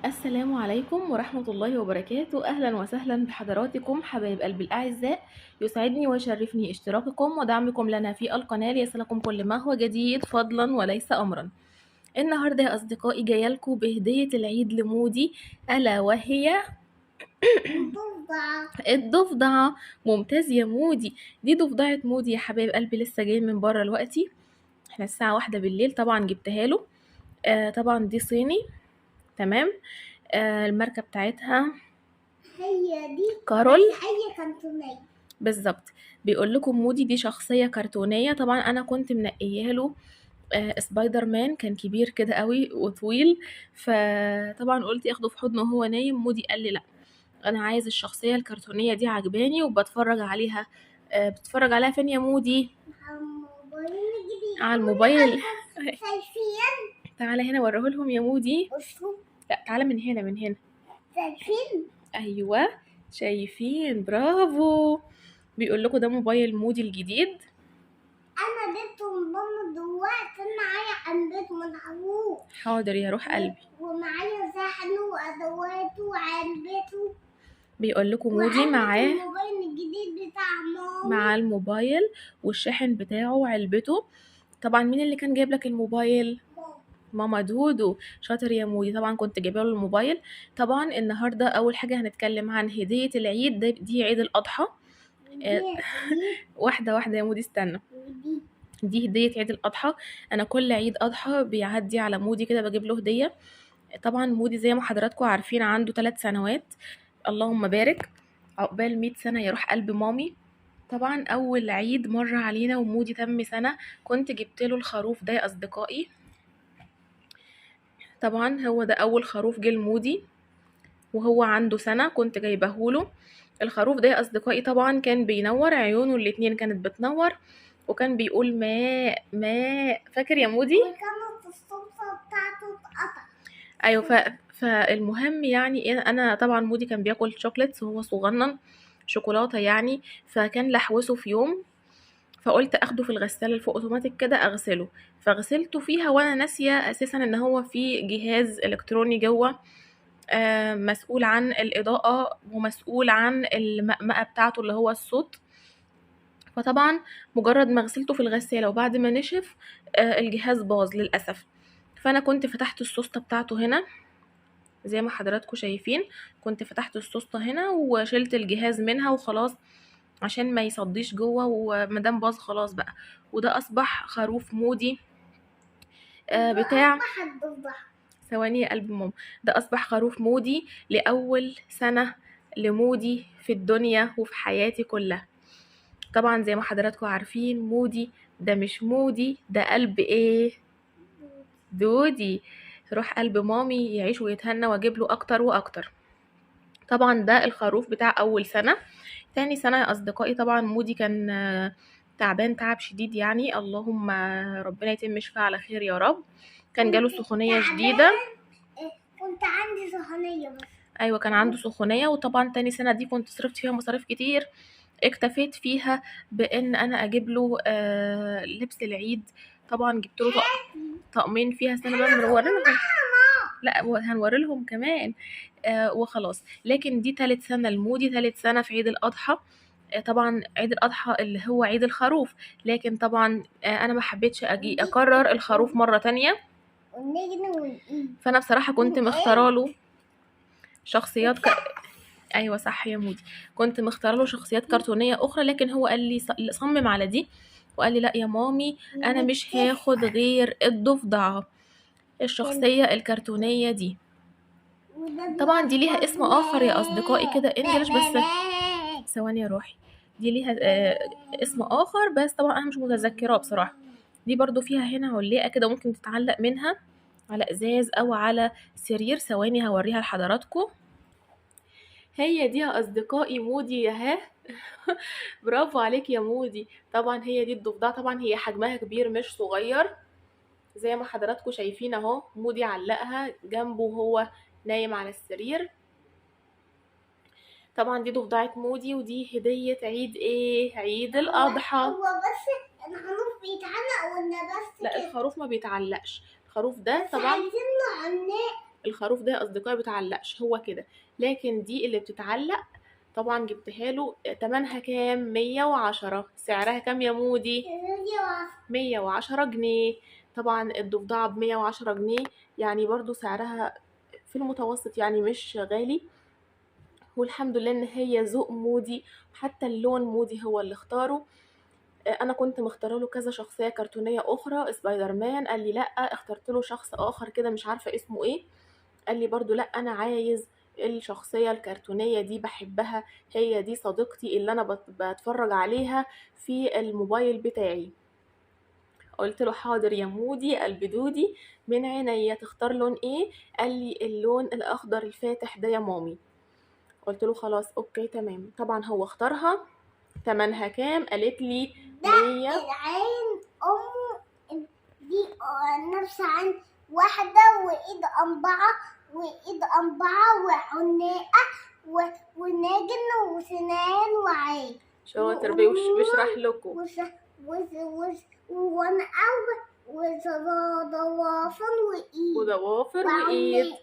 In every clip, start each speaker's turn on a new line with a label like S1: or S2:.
S1: السلام عليكم ورحمة الله وبركاته. أهلا وسهلا بحضراتكم حبايب قلبي الأعزاء. يسعدني ويشرفني اشتراككم ودعمكم لنا في القناة ليصلكم كل ما هو جديد فضلا وليس أمرا. النهاردة يا أصدقائي جايلكم بهدية العيد لمودي، ألا وهي الضفدعة. ممتاز يا مودي، دي ضفدعة مودي يا حبايب قلبي، لسه جاي من بره دلوقتي، احنا الساعة 1 بالليل. طبعا جبتها له. طبعا دي صيني، تمام. الماركة بتاعتها
S2: هي دي
S1: كارول.
S2: هي كرتونية
S1: بالظبط. بيقول لكم مودي دي شخصية كرتونية. طبعا أنا كنت منقيها له سبايدر مان، كان كبير كده قوي وطويل، فطبعا قلت ياخده في حضنه وهو نايم. مودي قال لي لا، أنا عايز الشخصية الكرتونية دي، عجباني وبتفرج عليها. بتتفرج عليها فين يا مودي؟
S2: على الموبايل الجديد.
S1: على الموبايل.
S2: شايفين؟
S1: تعالى هنا وريهولهم يا مودي.
S2: بصوا،
S1: لا تعالى من هنا، من هنا.
S2: شايفين؟
S1: ايوه شايفين، برافو. بيقول لكم ده موبايل مودي الجديد.
S2: انا اديته لماما دلوقتي، انا معايا علبته من هروح.
S1: حاضر يا روح قلبي.
S2: ومعايا شحن وادواته وعلبته.
S1: بيقول لكم مودي معاه
S2: الموبايل الجديد بتاع ماما.
S1: مع الموبايل والشاحن بتاعه وعلبته. طبعا مين اللي كان جايب لك الموبايل؟ ماما دودو. شاطر يا مودي. طبعا كنت جايبه له الموبايل. طبعا النهارده اول حاجه هنتكلم عن هديه العيد. دي عيد الاضحى. واحده واحده يا مودي، استنى. دي هديه عيد الاضحى. انا كل عيد اضحى بيعدي على مودي كده بجيب له هديه. طبعا مودي زي ما حضراتكم عارفين عنده 3 سنوات. اللهم بارك، عقبال 100 سنه يا روح قلب مامي. طبعا اول عيد مر علينا ومودي تم سنه، كنت جبت له الخروف ده يا اصدقائي. طبعا هو ده اول خروف جه لمودي وهو عنده سنه، كنت جايبهوله. الخروف ده يا اصدقائي طبعا كان بينور عيونه الاتنين، كانت بتنور، وكان بيقول ماء ماء. فاكر يا مودي؟
S2: وكانت الصلصة بتاعته اتقطع.
S1: ايوه. فالمهم يعني انا طبعا مودي كان بياكل شوكليتس وهو صغنن، شوكولاته يعني. فكان لحوسه في يوم، فقلت اخده في الغساله الفوق اوتوماتيك كده اغسله. فغسلته فيها وانا ناسيه اساسا ان هو في جهاز الكتروني جوه، مسؤول عن الاضاءه ومسؤول عن المقمقه بتاعته اللي هو الصوت. فطبعا مجرد ما غسلته في الغساله وبعد ما نشف الجهاز باظ للاسف. فانا كنت فتحت السوسته بتاعته هنا زي ما حضراتكم شايفين، كنت فتحت السوسته هنا وشلت الجهاز منها وخلاص، عشان ما يصديش جوه، ومادام باظ خلاص بقى. وده اصبح خروف مودي بتاع ثواني يا قلب ماما. ده اصبح خروف مودي لاول سنه لمودي في الدنيا وفي حياتي كلها. طبعا زي ما حضراتكم عارفين مودي ده مش مودي، ده قلب ايه؟ دودي. روح قلب مامي يعيش ويتهنى واجيب له اكتر واكتر. طبعا ده الخروف بتاع اول سنه. تاني سنه يا اصدقائي طبعا مودي كان تعبان تعب شديد يعني، اللهم ربنا يتم شفاء على خير يا رب. كان جاله سخونيه شديده.
S2: كنت عندي سخونيه بس.
S1: ايوه كان عنده سخونيه. وطبعا تاني سنه دي كنت صرفت فيها مصاريف كتير، اكتفيت فيها بان انا اجيب له لبس العيد. طبعا جبت له طقمين فيها سنه بقى منورين. لا هنوري لهم كمان. وخلاص. لكن دي تالت سنة لمودي، تالت سنة في عيد الأضحى. طبعا عيد الأضحى اللي هو عيد الخروف. لكن طبعا أنا ما حبيتش أجي أكرر الخروف مرة تانية. فأنا بصراحة كنت مختاره له شخصيات أيوة صح يا مودي، كنت مختاره له شخصيات كرتونية أخرى، لكن هو قال لي صمم على دي وقال لي لا يا مامي أنا مش هاخد غير الضفدعة، الشخصية الكرتونية دي. طبعا دي ليها اسم اخر يا اصدقائي كده انجلش، بس ثواني يا روحي. دي ليها اسم اخر بس طبعا انا مش متذكراه بصراحه. دي برضو فيها هنا علاقه كده ممكن تتعلق منها على ازاز او على سرير. ثواني هوريها لحضراتكم. هي دي يا اصدقائي مودي يا برافو عليك يا مودي. طبعا هي دي الضفدعه. طبعا هي حجمها كبير مش صغير زي ما حضراتكم شايفين اهو. مودي علقها جنبه وهو نايم على السرير. طبعا دي ضفدعة مودي ودي هدية عيد ايه؟ عيد الأضحى.
S2: هو بس الخروف بيتعلق ولا بس
S1: لا
S2: كده؟
S1: الخروف ما بيتعلقش. الخروف ده
S2: بس
S1: طبعا
S2: عايزين له عناق.
S1: الخروف ده يا اصدقائي بتعلقش، هو كده. لكن دي اللي بتتعلق. طبعا جبتها له. تمنها كام؟ 110. سعرها كام يا مودي؟ 110 جنيه. طبعا الضفدعة ب110 جنيه، يعني برضو سعرها في المتوسط، يعني مش غالي. والحمد لله ان هي ذوق مودي، حتى اللون مودي هو اللي اختاره. انا كنت مختاره له كذا شخصيه كرتونيه اخرى، سبايدر مان، قال لي لا. اخترت له شخص اخر كده مش عارفه اسمه ايه، قال لي برضو لا انا عايز الشخصيه الكرتونيه دي، بحبها، هي دي صديقتي اللي انا بتفرج عليها في الموبايل بتاعي. قلت له حاضر يا مودي قلب دودي، من عينيا. تختار لون ايه؟ قال لي اللون الاخضر الفاتح ده يا مامي. قلت له خلاص اوكي تمام. طبعا هو اختارها. تمنها كام؟ قالت لي
S2: ده
S1: 100.
S2: العين أمه دي نفس عين واحدة، وإيد أربعة، وإيد أربعة، وعناقة، وناجن، وسنان، وعين.
S1: شاطر بيشرح لكم.
S2: وضوافر وإيد
S1: وضوافر وايد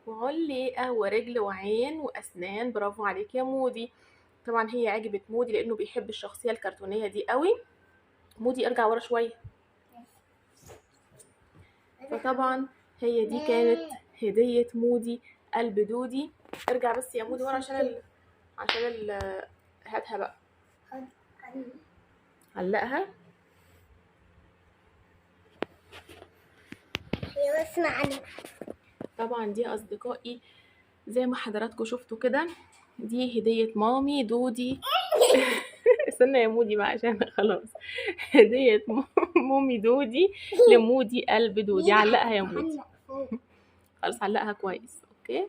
S1: وعليقة ورجل وعين واسنان. برافو عليك يا مودي. طبعا هي عجبت مودي لانه بيحب الشخصيه الكرتونيه دي قوي. مودي ارجع ورا شويه. فطبعا هي دي كانت هديه مودي قلب دودي. ارجع بس يا مودي ورا عشان هاتها بقى، علقها. طبعا دي اصدقائي زي ما حضراتكم شفتوا كده، دي هدية مامي دودي. استنى يا مودي بقى عشان خلاص. هدية مامي دودي لمودي قلب دودي. علقها يا مودي. خلاص علقها كويس. اوكي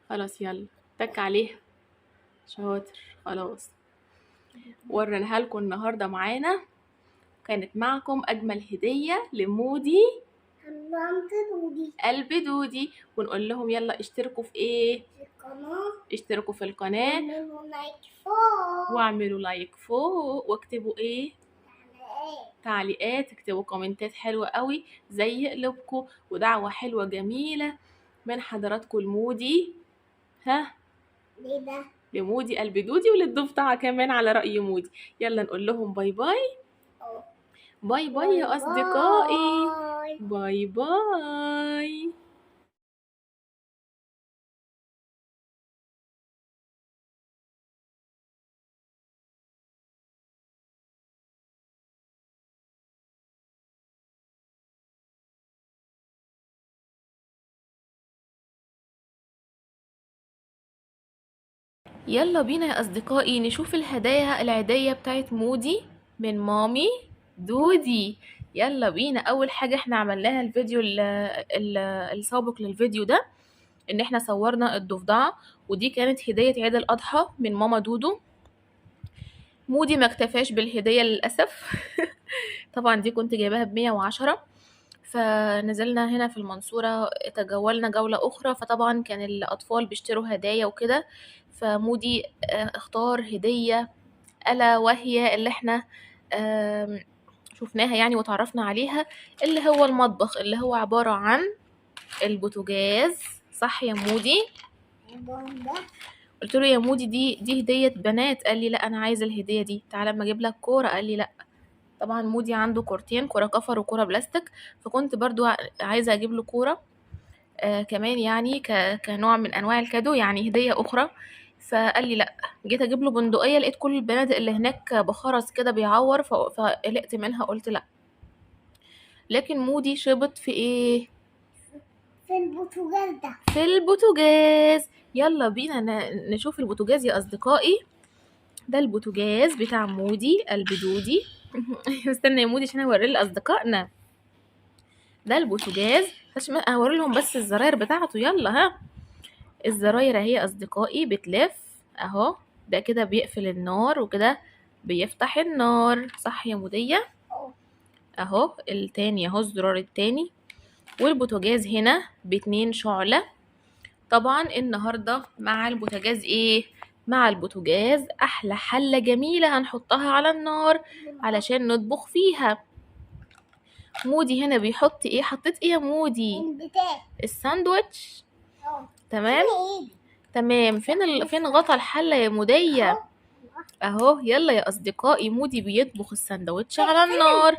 S1: خلاص يلا تك عليها. شاطر. خلاص وريناها لكم النهارده معانا. كانت معكم اجمل هدية لمودي قلب دودي. ونقول لهم يلا اشتركوا في ايه؟ اشتركوا في القناة واعملوا لايك فوق، واكتبوا ايه؟ تعليقات. اكتبوا كومنتات حلوة قوي زي قلوبكم، ودعوة حلوة جميلة من حضراتكم لمودي. ها لمودي قلب دودي وللضفدعة كمان على رأي مودي. يلا نقول لهم باي باي. باي باي يا أصدقائي. باي باي. يلا بينا يا أصدقائي نشوف الهدايا العيدية بتاعت مودي من مامي دودي. يلا بينا. أول حاجة احنا عملناها الفيديو السابق للفيديو ده، ان احنا صورنا الضفدعة، ودي كانت هدية عيد الأضحى من ماما دودو. مودي ما اكتفاش بالهدية للأسف. طبعا دي كنت جايباها ب110. فنزلنا هنا في المنصورة، تجولنا جولة أخرى، فطبعا كان الأطفال بيشتروا هدايا وكده. فمودي اختار هدية ألا وهي اللي احنا شفناها يعني وتعرفنا عليها، اللي هو المطبخ، اللي هو عبارة عن البوتاجاز. صح يا مودي؟ قلت له يا مودي دي هدية بنات. قال لي لا انا عايزة الهدية دي. تعالى اما اجيب لك كورة. قال لي لا. طبعا مودي عنده كورتين، كورة كفر وكورة بلاستيك، فكنت برضو عايزة اجيب له كورة كمان، يعني كنوع من انواع الكادو، يعني هدية اخرى. فقال لي لا. جيت اجيب له بندقية، لقيت كل البنادق اللي هناك بخرز كده بيعور، فقلقت منها قلت لا. لكن مودي شبط في ايه؟ في البوتاجاز. يلا بينا نشوف البوتاجاز يا اصدقائي. ده البوتاجاز بتاع مودي قلب دودي. استنى يا مودي عشان اوري لاصدقائنا. ده البوتاجاز. اوري لهم بس الزراير بتاعته. يلا ها. الزراير اهي يا اصدقائي بتلف اهو. ده كده بيقفل النار، وكده بيفتح النار. صح يا مودية؟ اهو التاني اهو، الزرار التاني. والبوتاجاز هنا ب2 شعلة. طبعا النهاردة مع البوتاجاز ايه؟ مع البوتاجاز احلى حلة جميلة هنحطها على النار علشان نطبخ فيها. مودي هنا بيحط ايه؟ حطيت ايه يا مودي؟
S2: البتاع.
S1: الساندوتش.
S2: اه.
S1: تمام
S2: ايدي.
S1: تمام. فين غطا الحلة يا مودية؟
S2: اهو.
S1: اهو. يلا يا اصدقائي، مودي بيطبخ الساندوتش على النار،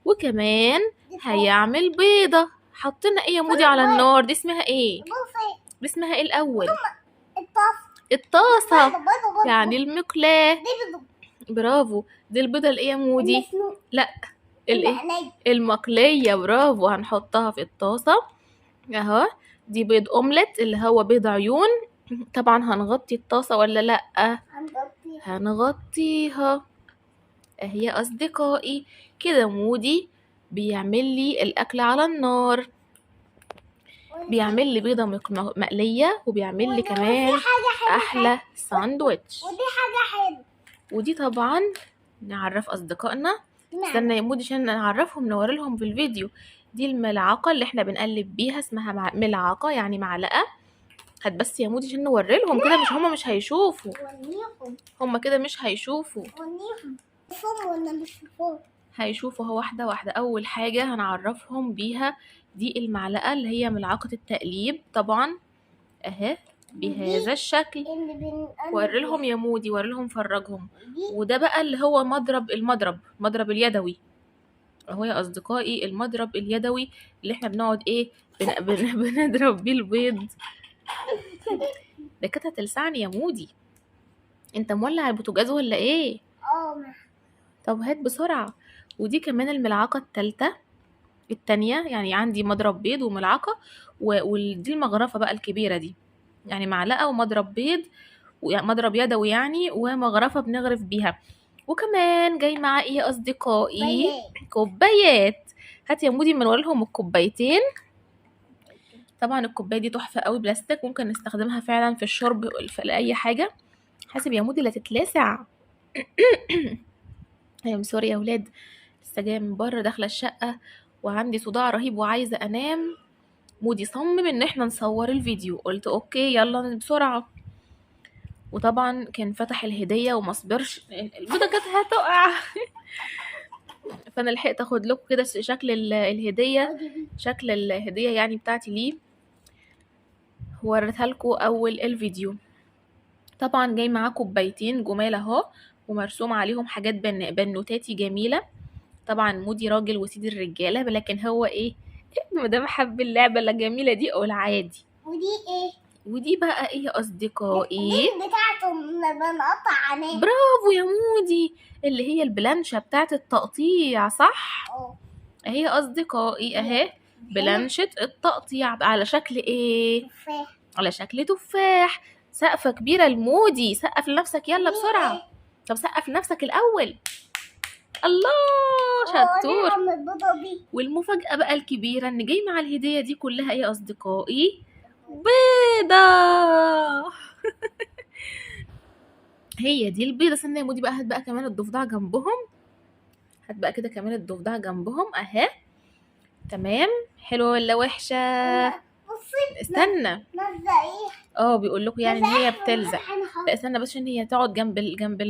S1: وكمان هيعمل بيضة. حطينا ايه يا مودي على النار؟ دي اسمها ايه؟
S2: بصي.
S1: دي اسمها ايه الاول؟
S2: الطاسة.
S1: الطاسة،
S2: بيضة.
S1: يعني المقلاة.
S2: دي بيضة.
S1: برافو. دي البيضة الايه يا مودي؟
S2: المسلوق.
S1: لا، الايه؟
S2: المقلية.
S1: المقلية. برافو. هنحطها في الطاسة اهو. دي بيض اومليت اللي هو بيض عيون. طبعا هنغطي الطاسة ولا لا؟
S2: هنغطيها.
S1: هنغطيها اهي يا اصدقائي. كده مودي بيعمل لي الاكل على النار، بيعمل لي بيضة مقلية، وبيعمل لي كمان احلى ساندويتش.
S2: ودي حاجة حلوة.
S1: ودي طبعا نعرف اصدقائنا. استنى يا مودي عشان نعرفهم، نوري لهم في الفيديو. دي الملعقة اللي احنا بنقلب بيها، اسمها ملعقة يعني معلقة. هات بس يا مودي عشان نوري لهم كده، مش هما مش هيشوفوا.
S2: ونيهم.
S1: هما كده مش هيشوفوا.
S2: ونيهم. فوق ولا مش فوق؟
S1: هيشوفوا هو واحدة واحدة. أول حاجة هنعرفهم بيها دي المعلقة اللي هي ملعقة التقليب طبعا اهي بهذا الشكل.
S2: اللي بنقلب.
S1: وري لهم يا مودي، وري لهم، فرجهم.
S2: دي.
S1: وده بقى اللي هو المضرب اليدوي اهو يا أصدقائي. المضرب اليدوي اللي احنا بنقعد ايه بنضرب بيه البيض. ده كده هتلسعني يا مودي. انت مولع البوتاجاز ولا ايه؟ طب هات بسرعة. ودي كمان الملعقة التانية، يعني عندي مضرب بيض وملعقة، ودي المغرفة بقى الكبيرة دي، يعني معلقة ومضرب بيض ومضرب يدوي يعني، ومغرفة بنغرف بيها. وكمان جاي معاه ايه يا أصدقائي؟ كوبايات. هات يا مودي من لهم الكوبايتين. طبعا الكوباية دي تحفة قوي، بلاستيك، ممكن نستخدمها فعلا في الشرب في أي حاجة. حاسب يا مودي لا تتلسع. يا سوري يا ولاد، لسه جايه من بره داخله الشقه وعندي صداع رهيب وعايزه انام. مودي صمم ان احنا نصور الفيديو، قلت اوكي يلا بسرعه. وطبعا كان فتح الهديه وما صبرش، البيضه كانت هتقع. فانا لحقت اخد لكم كده شكل الهديه يعني بتاعتي ليه، وريتها لكم اول الفيديو. طبعا جاي معاه كوبايتين جمال اهو، ومرسوم عليهم حاجات بنوتاتي جميله. طبعا مودي راجل وسيد الرجاله، لكن هو ايه مادام حب اللعبه الجميله دي او العادي.
S2: ودي ايه؟
S1: ودي بقى ايه يا اصدقائي؟
S2: دي بتاعته اللي بنقطع عليها.
S1: برافو يا مودي، اللي هي البلانشه بتاعت التقطيع، صح؟ اهي يا اصدقائي اهي بلانشة التقطيع على شكل ايه؟
S2: تفاح.
S1: على شكل تفاح. سقفة كبيرة لمودي، سقف لنفسك يلا بسرعة. طب سقف لنفسك الأول. الله شطور. والمفاجأة بقى الكبيرة ان جاي مع الهدية دي كلها ايه يا أصدقائي؟ بيضة. هي دي البيضة. استنى يا مودي بقى، هات بقى كمان الضفدع جنبهم. هات بقى كده كمان الضفدع جنبهم اهي. تمام. حلوة ولا وحشة؟ استنى. بيقول لكم يعني ان هي بتلزق. لا استنى بس عشان هي تقعد جنب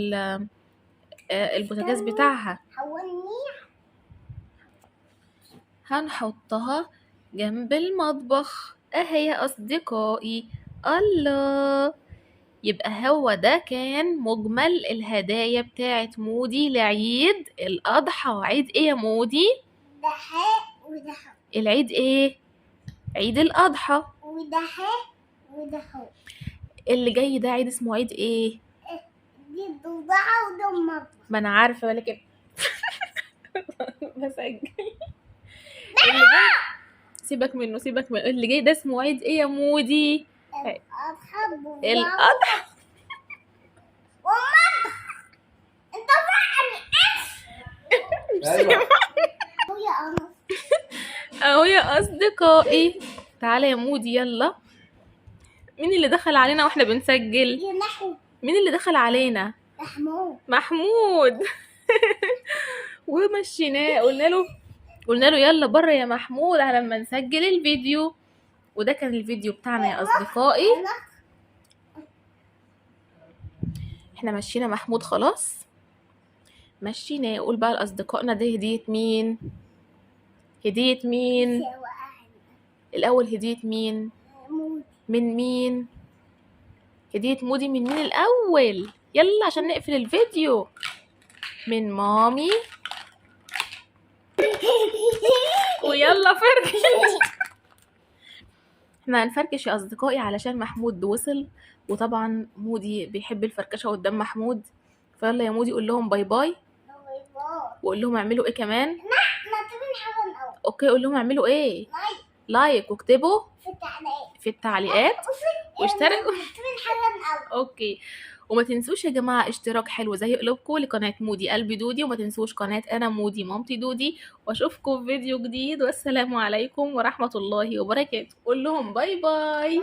S1: البوتاجاز بتاعها. هنحطها جنب المطبخ اهي يا اصدقائي. الله. يبقى هو ده كان مجمل الهدايا بتاعت مودي لعيد الاضحى. عيد ايه يا مودي؟ العيد ايه؟ عيد الاضحى. اللي جاي ده عيد اسمه عيد ايه؟
S2: دي الضفدعة وده المطبخ.
S1: ما انا عارفه ولكن بسجل. اللي جاي سيبك منه اللي جاي ده اسمه عيد ايه يا مودي؟ الأضحى.
S2: انت فاهمني؟
S1: اهو يا اصدقائي. تعالى يا مودي يلا. مين اللي دخل علينا واحنا بنسجل؟ مين اللي دخل علينا؟ محمود. ومشيناه، قلنا له يلا بره يا محمود على ما نسجل الفيديو. وده كان الفيديو بتاعنا يا اصدقائي. احنا مشينا محمود خلاص، مشيناه. قول بقى لاصدقائنا دي هدية مين؟ هدية مين؟ الأول هدية مين؟ من مين؟ هدية مودي من مين الأول؟ يلا عشان نقفل الفيديو. من مامي. ويلا فركش. احنا هنفركش يا أصدقائي علشان محمود وصل، وطبعا مودي بيحب الفركشة قدام محمود. فيلا يا مودي قول لهم باي باي، وقول لهم اعملوا ايه كمان. اوكي قول لهم اعملوا ايه. لايك واكتبوا في التعليقات واشتركوا. اوكي، وما تنسوش يا جماعه اشتراك حلو زي قلوبكم لقناه مودي قلبي دودي، وما تنسوش قناه انا مودي مامتي دودي. واشوفكم في فيديو جديد، والسلام عليكم ورحمه الله وبركاته. قول لهم باي باي.